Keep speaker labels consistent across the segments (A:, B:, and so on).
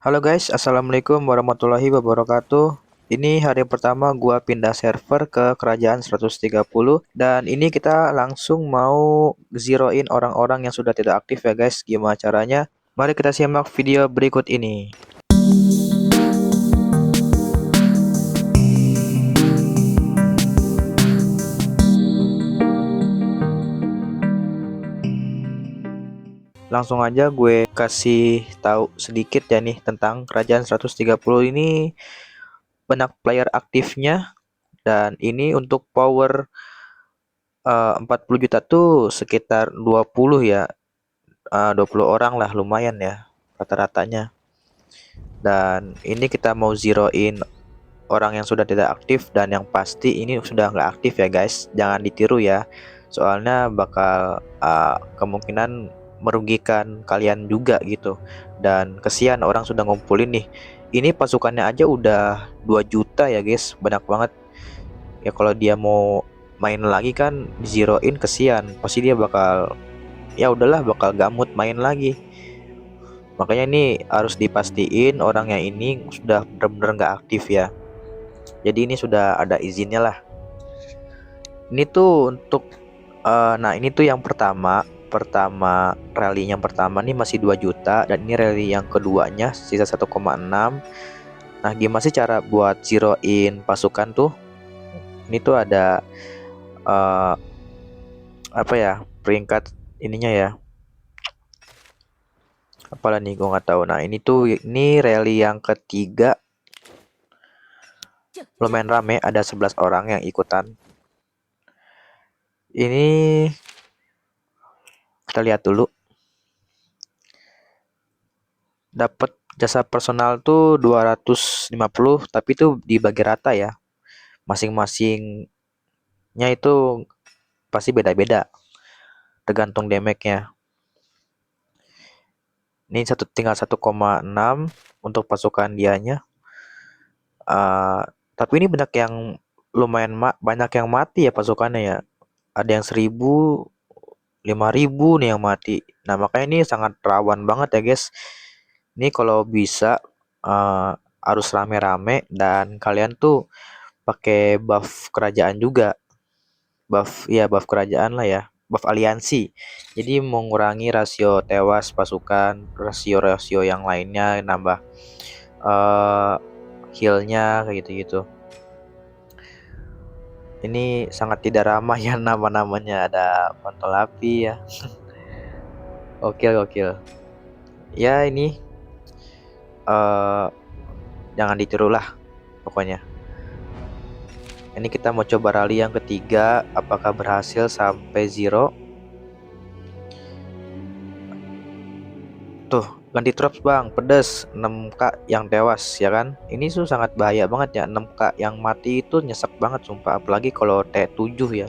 A: Halo guys, assalamualaikum warahmatullahi wabarakatuh. Ini hari pertama gua pindah server ke kerajaan 130 dan ini kita langsung mau zeroin orang-orang yang sudah tidak aktif ya guys. Gimana caranya? Mari kita simak video berikut ini. Langsung aja gue kasih tahu sedikit ya nih tentang kerajaan 130 ini. Banyak player aktifnya dan ini untuk power 40 juta tuh sekitar 20 ya. 20 orang lah, lumayan ya rata-ratanya. Dan ini kita mau zeroin orang yang sudah tidak aktif, dan yang pasti ini sudah nggak aktif ya guys, jangan ditiru ya, soalnya bakal kemungkinan merugikan kalian juga gitu. Dan kesian orang sudah ngumpulin nih, ini pasukannya aja udah 2 juta ya guys, banyak banget ya. Kalau dia mau main lagi kan zeroin, kesian, pasti dia bakal, ya udahlah, bakal gamut main lagi. Makanya ini harus dipastiin orangnya ini sudah benar-benar nggak aktif ya. Jadi ini sudah ada izinnya lah. Ini tuh untuk nah ini tuh yang pertama, rally yang pertama nih masih 2 juta, dan ini rally yang keduanya sisa 1,6. Nah, gimana sih cara buat zeroin pasukan tuh? Ini tuh ada eh, apa ya? Peringkat ininya ya. Apalah nih, gua nggak tahu. Nah, ini rally yang ketiga, lumayan rame, ada 11 orang yang ikutan. Ini kita lihat dulu. Dapat jasa personal tuh 250, tapi itu dibagi rata ya. Masing-masingnya itu pasti beda-beda, tergantung damage-nya. Ini tinggal 1,6 untuk pasukan dianya. Uh, tapi ini banyak yang banyak yang mati ya pasukannya ya. Ada yang 1000, 5000 nih yang mati. Nah, makanya ini sangat rawan banget ya guys. Ini kalau bisa harus rame-rame, dan kalian tuh pakai buff kerajaan juga. Buff kerajaan lah ya, buff aliansi. Jadi mengurangi rasio tewas pasukan, rasio-rasio yang lainnya, nambah uh, healnya kayak gitu-gitu. Ini sangat tidak ramah ya nama-namanya, ada kontol api ya. Gokil gokil. Ya ini uh, jangan ditiru lah pokoknya. Ini kita mau coba rally yang ketiga, apakah berhasil sampai zero. Tuh, ganti troops bang, pedes, 6k yang tewas ya kan. Ini tuh sangat bahaya banget ya, 6k yang mati itu nyesek banget sumpah. Apalagi kalau T7 ya,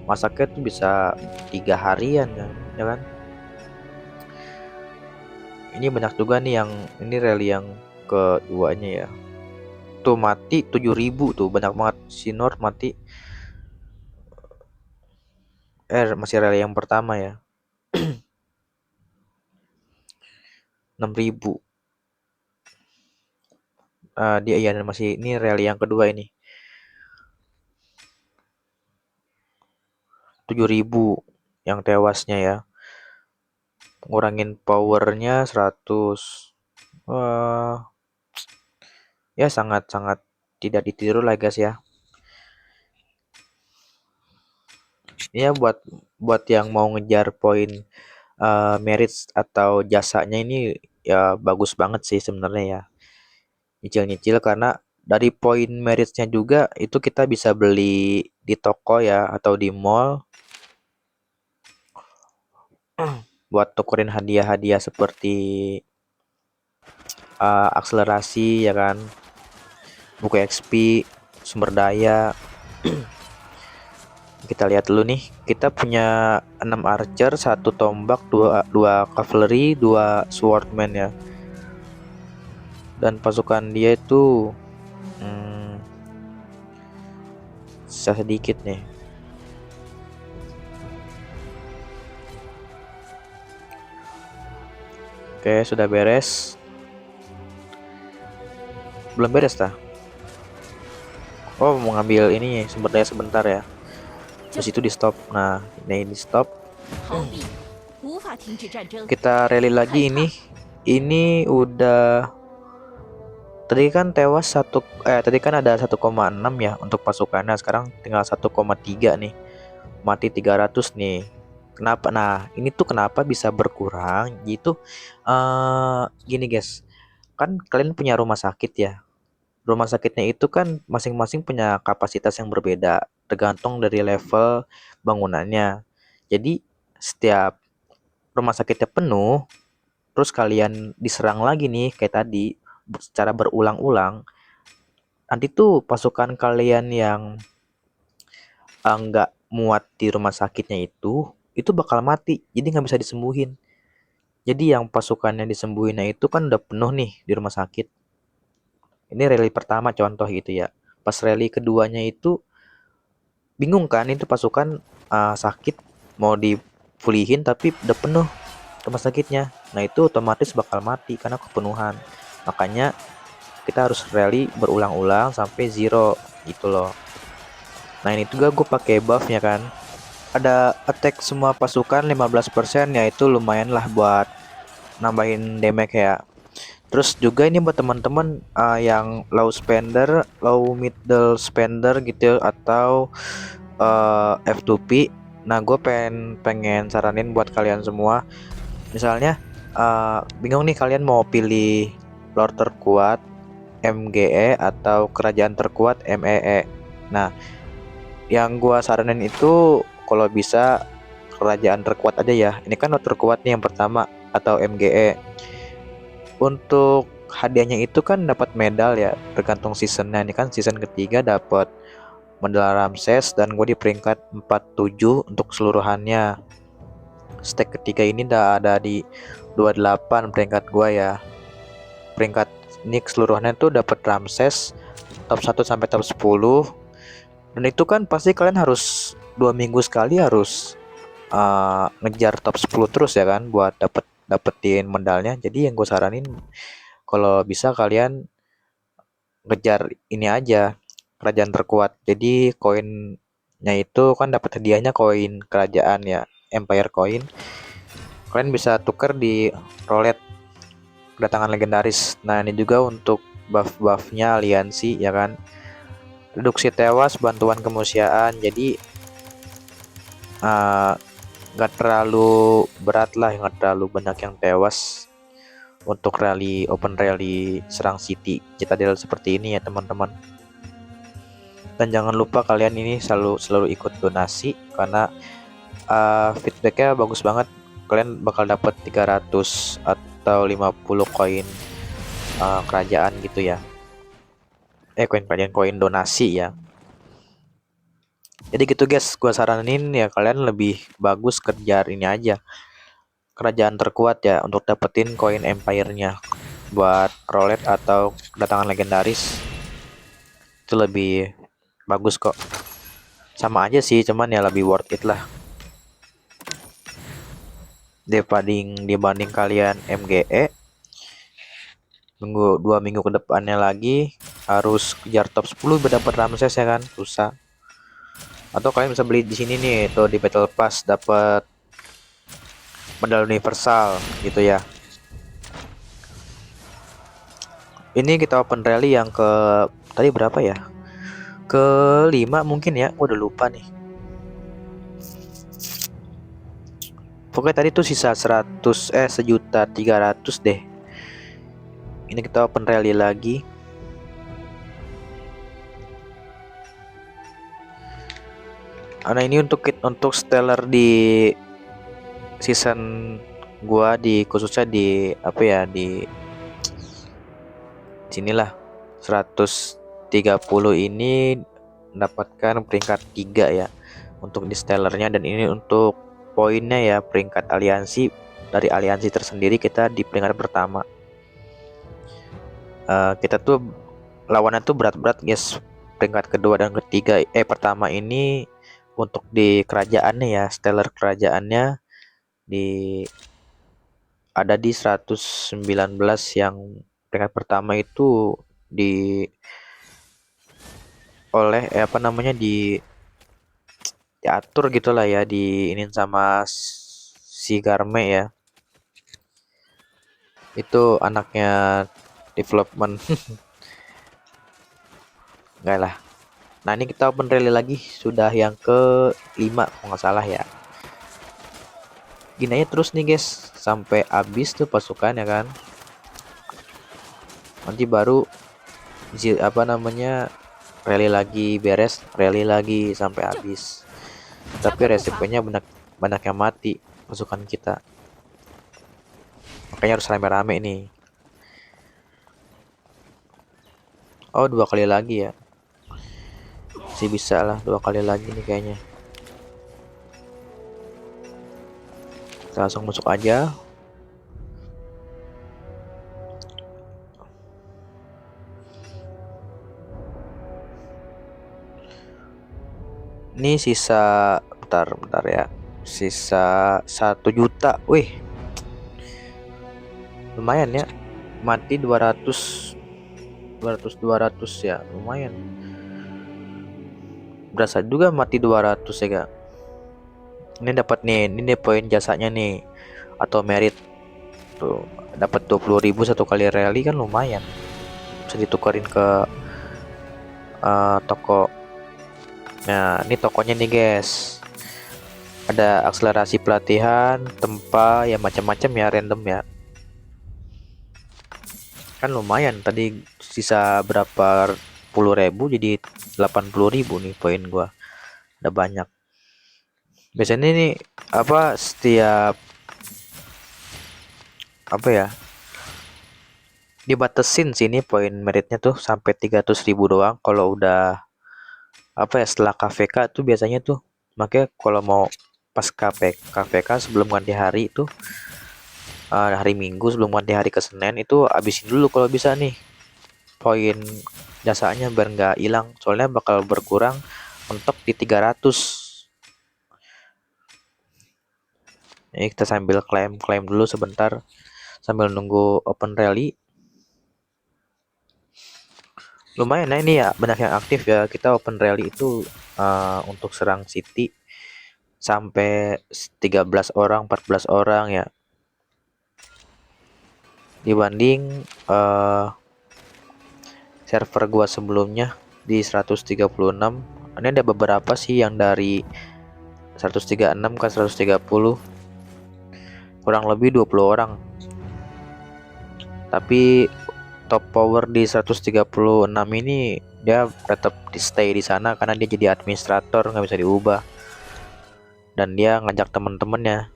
A: masaknya tuh bisa 3 harian ya kan. Ini banyak juga nih yang ini rally yang keduanya ya. Tuh mati 7.000 tuh, banyak banget. Sinor mati. Masih rally yang pertama ya, 6.000. Dia ya masih, ini rally yang kedua ini 7.000 yang tewasnya ya. Ngurangin powernya 100. Wah, ya sangat-sangat tidak ditiru lah guys ya. Ya buat buat yang mau ngejar poin merit atau jasanya, ini ya bagus banget sih sebenarnya ya. Nyicil-nyicil, karena dari poin meritnya juga itu kita bisa beli di toko ya atau di mall buat tukerin hadiah-hadiah seperti akselerasi ya kan, buku XP, sumber daya. Kita lihat dulu nih, kita punya 6 archer, 1 tombak, dua cavalry, 2 swordman ya. Dan pasukan dia itu sisa sedikit nih. Oke, sudah beres. Belum beres dah. Oh, mau ngambil ini sumber daya sebentar ya. Terus itu di stop. Nah, ini di stop.
B: 逃避无法停止战争。
A: Kita rally lagi ini. Ini udah tadi kan tewas tadi kan ada 1,6 ya untuk pasukannya. Sekarang tinggal 1,3 nih. Mati 300 nih. Kenapa? Nah, ini tuh kenapa bisa berkurang? Gitu. Gini guys. Kan kalian punya rumah sakit ya. Rumah sakitnya itu kan masing-masing punya kapasitas yang berbeda, tergantung dari level bangunannya. Jadi setiap rumah sakitnya penuh, terus kalian diserang lagi nih kayak tadi secara berulang-ulang, nanti tuh pasukan kalian yang nggak muat di rumah sakitnya itu bakal mati, jadi nggak bisa disembuhin. Jadi yang pasukannya disembuhinnya itu kan udah penuh nih di rumah sakit. Ini rally pertama contoh gitu ya. Pas rally keduanya itu bingung kan, itu pasukan sakit mau dipulihin tapi udah penuh rumah sakitnya. Nah itu otomatis bakal mati karena kepenuhan. Makanya kita harus rally berulang-ulang sampai zero gitu loh. Nah ini juga gue pakai buffnya kan. Ada attack semua pasukan 15% ya, itu lumayan lah buat nambahin damage ya. Terus juga ini buat teman-teman yang low spender, low middle spender gitu atau F2P. Nah, gue pengen saranin buat kalian semua. Misalnya bingung nih kalian mau pilih lord terkuat MGE atau kerajaan terkuat MEE. Nah, yang gue saranin itu kalau bisa kerajaan terkuat aja ya. Ini kan lord terkuat nih yang pertama atau MGE. Untuk hadiahnya itu kan dapat medal ya, tergantung seasonnya. Ini kan season ketiga dapat medal Ramses dan gue di peringkat 47 untuk keseluruhannya. Stack ketiga ini udah ada di 28 peringkat gue ya. Peringkat ini keseluruhannya tuh dapat Ramses top 1 sampai top 10. Dan itu kan pasti kalian harus 2 minggu sekali harus ngejar top 10 terus ya kan buat dapetin medalnya. Jadi yang gue saranin kalau bisa kalian ngejar ini aja, kerajaan terkuat. Jadi koinnya itu kan dapat hadiahnya koin kerajaan ya, Empire coin. Kalian bisa tuker di roulette kedatangan legendaris. Nah ini juga untuk buff-buffnya aliansi ya kan. Reduksi tewas, bantuan kemanusiaan. Jadi nggak terlalu berat lah, nggak terlalu banyak yang tewas untuk rally open rally Serang City Citadel seperti ini ya teman-teman. Dan jangan lupa kalian ini selalu ikut donasi karena feedbacknya bagus banget. Kalian bakal dapat 300 atau 50 koin kerajaan gitu ya. Koin kerajaan, koin donasi ya. Jadi gitu guys, gua saranin ya kalian lebih bagus kejar ini aja, kerajaan terkuat ya, untuk dapetin koin empire-nya buat roulette atau kedatangan legendaris. Itu lebih bagus kok. Sama aja sih, cuman ya lebih worth it lah dibanding kalian MGE. Nunggu 2 minggu ke depannya lagi harus kejar top 10 biar dapat Ramses ya kan, susah. Atau kalian bisa beli di sini nih tuh di Battle Pass, dapat medal universal gitu ya. Ini kita open rally yang ke tadi berapa ya? Ke-5 mungkin ya, udah lupa nih. Pokoknya tadi tuh sisa 1.300.000 deh. Ini kita open rally lagi. Nah ini untuk stellar di season gua, di khususnya di apa ya, di sinilah 130 ini mendapatkan peringkat 3 ya untuk di stellarnya. Dan ini untuk poinnya ya, peringkat aliansi, dari aliansi tersendiri kita di peringkat pertama. Kita tuh lawannya tuh berat-berat guys, peringkat kedua dan ketiga. Pertama ini untuk di kerajaannya ya, stellar kerajaannya di ada di 119, yang peringkat pertama itu di oleh apa namanya diatur gitulah ya, diinin sama si Garme ya. Itu anaknya development. Enggak lah. Nah, ini kita open rally lagi, sudah yang ke 5 kalau nggak salah ya. Gini aja terus nih guys, sampai habis tuh pasukan ya kan. Nanti baru apa namanya rally lagi, beres rally lagi sampai habis. Tapi resikonya banyak banyak yang mati pasukan kita. Makanya harus rame-rame nih. Oh, 2 kali lagi ya. Sih bisa lah 2 kali lagi nih kayaknya. Kita langsung masuk aja. Ini sisa bentar ya. Sisa 1 juta. Wih, lumayan ya. Mati 200 ya, lumayan. Berasa juga mati 200 ya, Kak. Ini dapat nih, ini poin jasanya nih atau merit. Tuh, dapat 20.000 1 kali rally kan lumayan. Bisa ditukerin ke toko. Nah, ini tokonya nih, guys. Ada akselerasi pelatihan, tempa, ya macam-macam ya, random ya. Kan lumayan, tadi sisa berapa puluh ribu jadi 80.000 nih poin gua. Udah banyak. Biasanya nih apa setiap apa ya, dibatesin sini poin meritnya tuh sampai 300.000 doang. Kalau udah apa ya, setelah KVK tuh biasanya tuh, makanya kalau mau pas KVK sebelum ganti hari itu, hari Minggu sebelum ganti hari ke Senin itu abisin dulu kalau bisa nih poin jasanya biar nggak hilang, soalnya bakal berkurang mentok di 300. Ini kita sambil klaim dulu sebentar sambil nunggu open rally. Lumayan, nah ini ya banyak yang aktif ya. Kita open rally itu untuk serang City sampai 13 orang 14 orang ya, dibanding server gua sebelumnya di 136. Ini ada beberapa sih yang dari 136 ke 130, kurang lebih 20 orang. Tapi top power di 136 ini dia tetap di stay di sana karena dia jadi administrator, nggak bisa diubah. Dan dia ngajak temen-temennya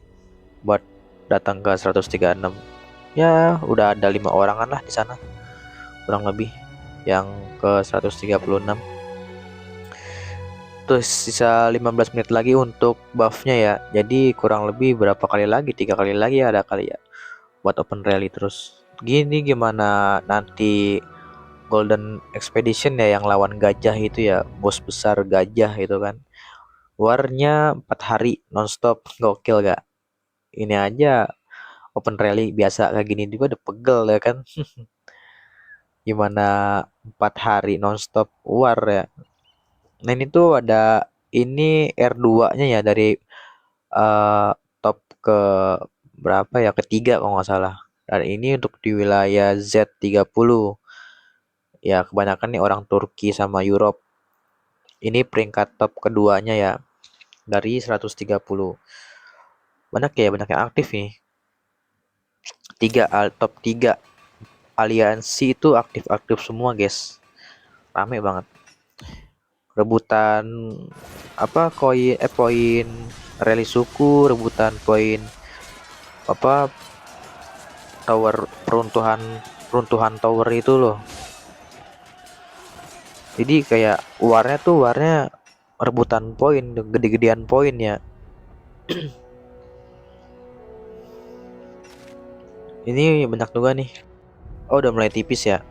A: buat datang ke 136. Ya udah ada 5 orangan lah di sana kurang lebih yang ke 136. Terus sisa 15 menit lagi untuk buffnya ya, jadi kurang lebih berapa kali lagi, 3 kali lagi ada kali ya buat open rally terus. Gini gimana nanti Golden Expedition ya yang lawan gajah itu ya, bos besar gajah itu kan, warnya 4 hari nonstop, gokil gak? Ini aja open rally biasa kayak gini juga udah pegel ya kan. Gimana 4 hari nonstop war ya. Nah ini tuh ada ini R2 nya ya dari top ke berapa ya, ketiga kalau nggak salah. Dan ini untuk di wilayah Z30 ya, kebanyakan nih orang Turki sama Europe. Ini peringkat top keduanya ya dari 130. Banyak ya, banyak yang aktif nih. Top 3 aliansi itu aktif-aktif semua guys, rame banget rebutan apa poin rally suku, rebutan poin apa tower peruntuhan tower itu loh. Jadi kayak warnya rebutan poin, gede-gedean poin ya. Ini banyak juga nih. Oh, udah mulai tipis ya.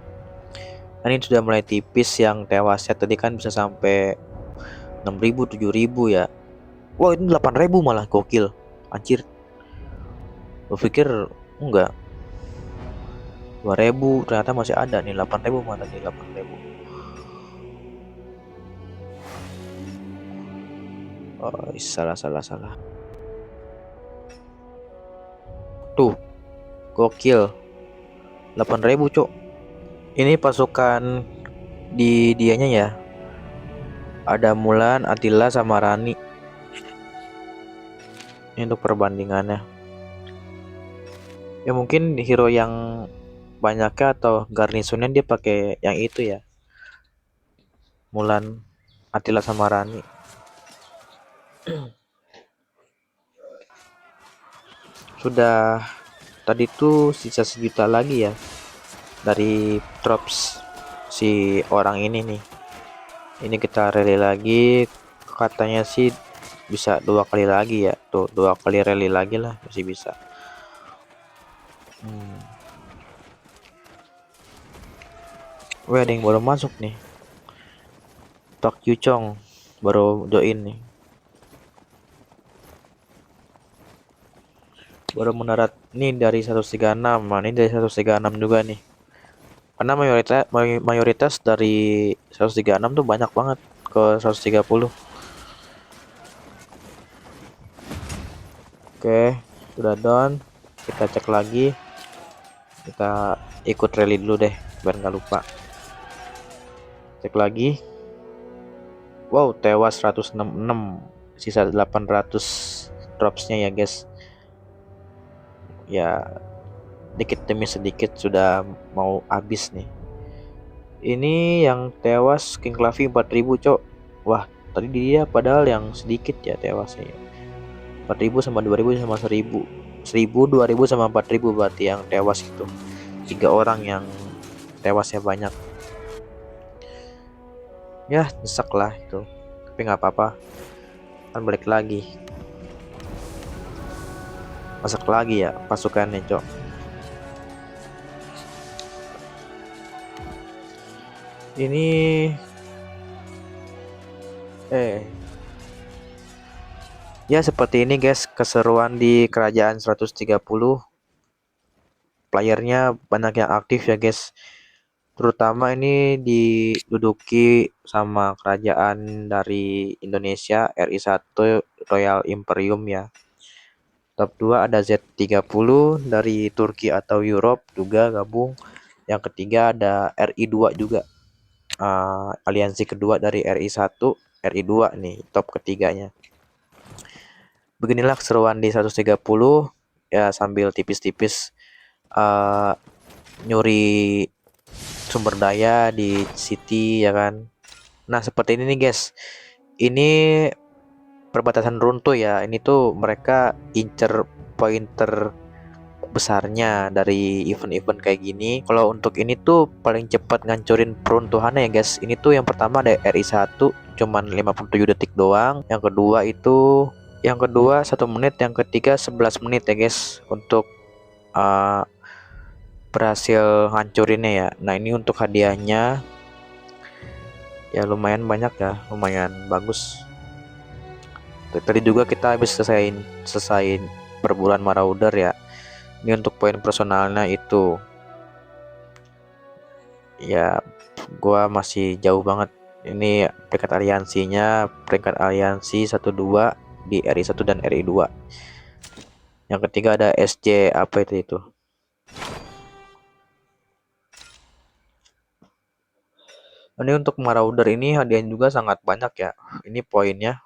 A: Nah, ini sudah mulai tipis yang tewasnya tadi kan bisa sampai 6.000 7.000 ya. Wah, ini 8.000 malah, gokil. Anjir. Gue pikir enggak. 2000 ternyata masih ada nih. 8000 mah tadi 8000. Oh, salah. Tuh, gokil. 8000, Cok. Ini pasukan di dianya ya. Ada Mulan, Attila sama Rani. Ini untuk perbandingannya. Ya mungkin hero yang banyaknya atau garnisonnya dia pakai yang itu ya. Mulan, Attila sama Rani. Sudah tadi tuh sisa sejuta lagi ya dari drops si orang ini nih. Ini kita rally lagi, katanya sih bisa 2 kali lagi ya. Tuh 2 kali rally lagi lah masih bisa. Wih, ada yang baru masuk nih. Tok Yucong baru join nih. Baru mendarat nih dari 136. Nah, ini dari 136 juga nih. Karena mayoritas dari 136 tuh banyak banget ke 130. Oke, sudah done. Kita cek lagi. Kita ikut rally dulu deh biar nggak lupa. Cek lagi. Wow, tewas 166. Sisa 800 dropsnya ya guys. Ya, dikit demi sedikit sudah mau habis nih. Ini yang tewas King Clavi 4000, Cok. Wah, tadi dia padahal yang sedikit ya tewasnya. 4000 sama 2000 sama 1000. 1000, 2000 sama 4000 berarti yang tewas itu. 3 orang yang tewasnya banyak. Ya, nyesek lah itu. Tapi nggak apa-apa. Kan balik lagi. Masak lagi ya pasukannya, Cok. Ini ya seperti ini guys keseruan di kerajaan 130. Playernya banyak yang aktif ya guys. Terutama ini diduduki sama kerajaan dari Indonesia RI1 Royal Imperium ya. Top 2 ada Z30 dari Turki atau Europe juga gabung. Yang ketiga ada RI2 juga. Aliansi kedua dari RI1, RI2 nih top ketiganya. Beginilah keseruan di 130 ya sambil tipis-tipis nyuri sumber daya di city ya kan. Nah, seperti ini nih guys. Ini perbatasan runtuh ya. Ini tuh mereka incer pointer besarnya dari event-event kayak gini. Kalau untuk ini tuh paling cepat ngancurin peruntuhannya ya guys. Ini tuh yang pertama ada RI1 cuman 57 detik doang. Yang kedua 1 menit, yang ketiga 11 menit ya guys untuk uh, berhasil hancurinnya ya. Nah, ini untuk hadiahnya ya lumayan banyak ya, lumayan bagus. Tadi juga kita habis selesaiin perburuan Marauder ya. Ini untuk poin personalnya itu ya gua masih jauh banget. Ini peringkat aliansi 12 di RI1 dan RI2. Yang ketiga ada SC apa itu. Ini untuk Marauder ini hadiahnya juga sangat banyak ya. Ini poinnya.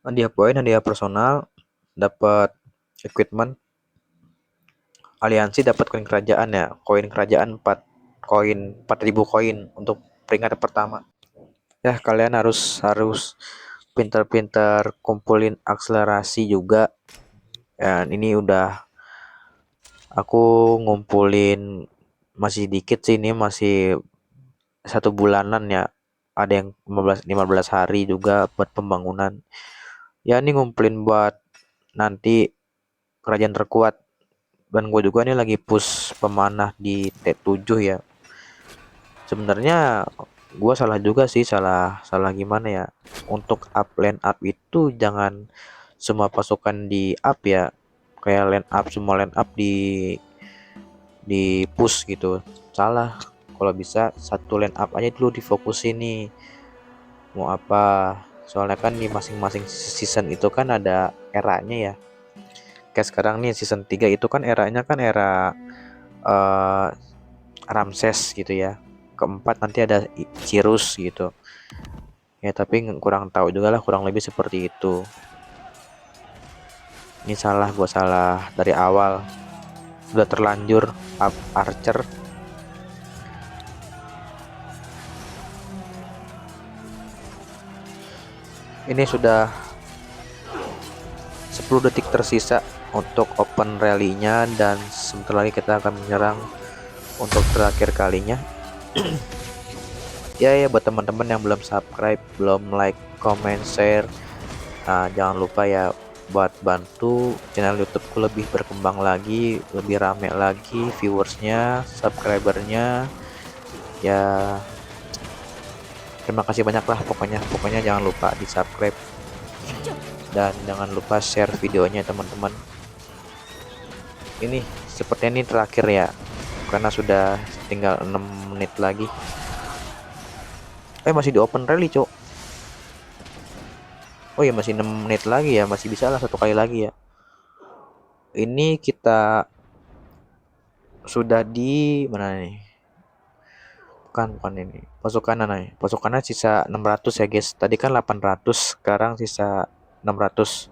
A: Hadiah personal, dapat equipment, aliansi dapat koin kerajaan ya. Koin kerajaan 4000 koin untuk peringkat pertama. Ya, kalian harus pintar-pintar kumpulin akselerasi juga. Dan ini udah aku ngumpulin masih dikit sih, ini masih 1 bulanan ya. Ada yang 15 hari juga buat pembangunan. Ya, ini ngumpulin buat nanti kerajaan terkuat. Dan gue juga nih lagi push pemanah di T7 ya. Sebenarnya gue salah juga sih, salah gimana ya. Untuk up line up itu jangan semua pasukan di up ya. Kayak line up semua line up di push gitu. Salah, kalau bisa satu line up aja dulu difokusin nih mau apa, soalnya kan di masing-masing season itu kan ada eranya ya. Kayak sekarang nih season 3 itu kan eranya kan era eh, Ramses gitu ya. Keempat nanti ada Cirus gitu ya, tapi kurang tahu juga lah, kurang lebih seperti itu. Ini salah, gua salah dari awal, udah terlanjur up Archer. Ini sudah 10 detik tersisa untuk open rally-nya, dan sebentar lagi kita akan menyerang untuk terakhir kalinya. Ya buat teman-teman yang belum subscribe, belum like, comment, share, nah, jangan lupa ya buat bantu channel YouTubeku lebih berkembang lagi, lebih rame lagi viewersnya, subscribernya. Ya terima kasih banyak lah, pokoknya jangan lupa di subscribe dan jangan lupa share videonya teman-teman. Ini sepertinya ini terakhir ya, karena sudah tinggal 6 menit lagi. Masih di open rally cok. Oh ya, masih 6 menit lagi ya, masih bisa lah satu kali lagi ya. Ini kita sudah di mana nih? Bukan ini. Pasukannya sisa 600 ya guys. Tadi kan 800, sekarang sisa 600.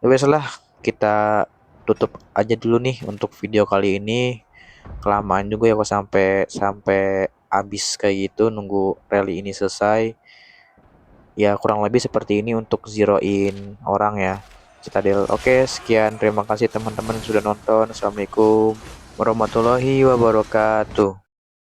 A: Ya wes lah, kita tutup aja dulu nih untuk video kali ini. Kelamaan juga ya kok sampai sampai habis kayak gitu nunggu rally ini selesai. Ya kurang lebih seperti ini untuk zeroin orang ya, Citadel. Oke, sekian, terima kasih teman-teman sudah nonton. Assalamualaikum warahmatullahi wabarakatuh.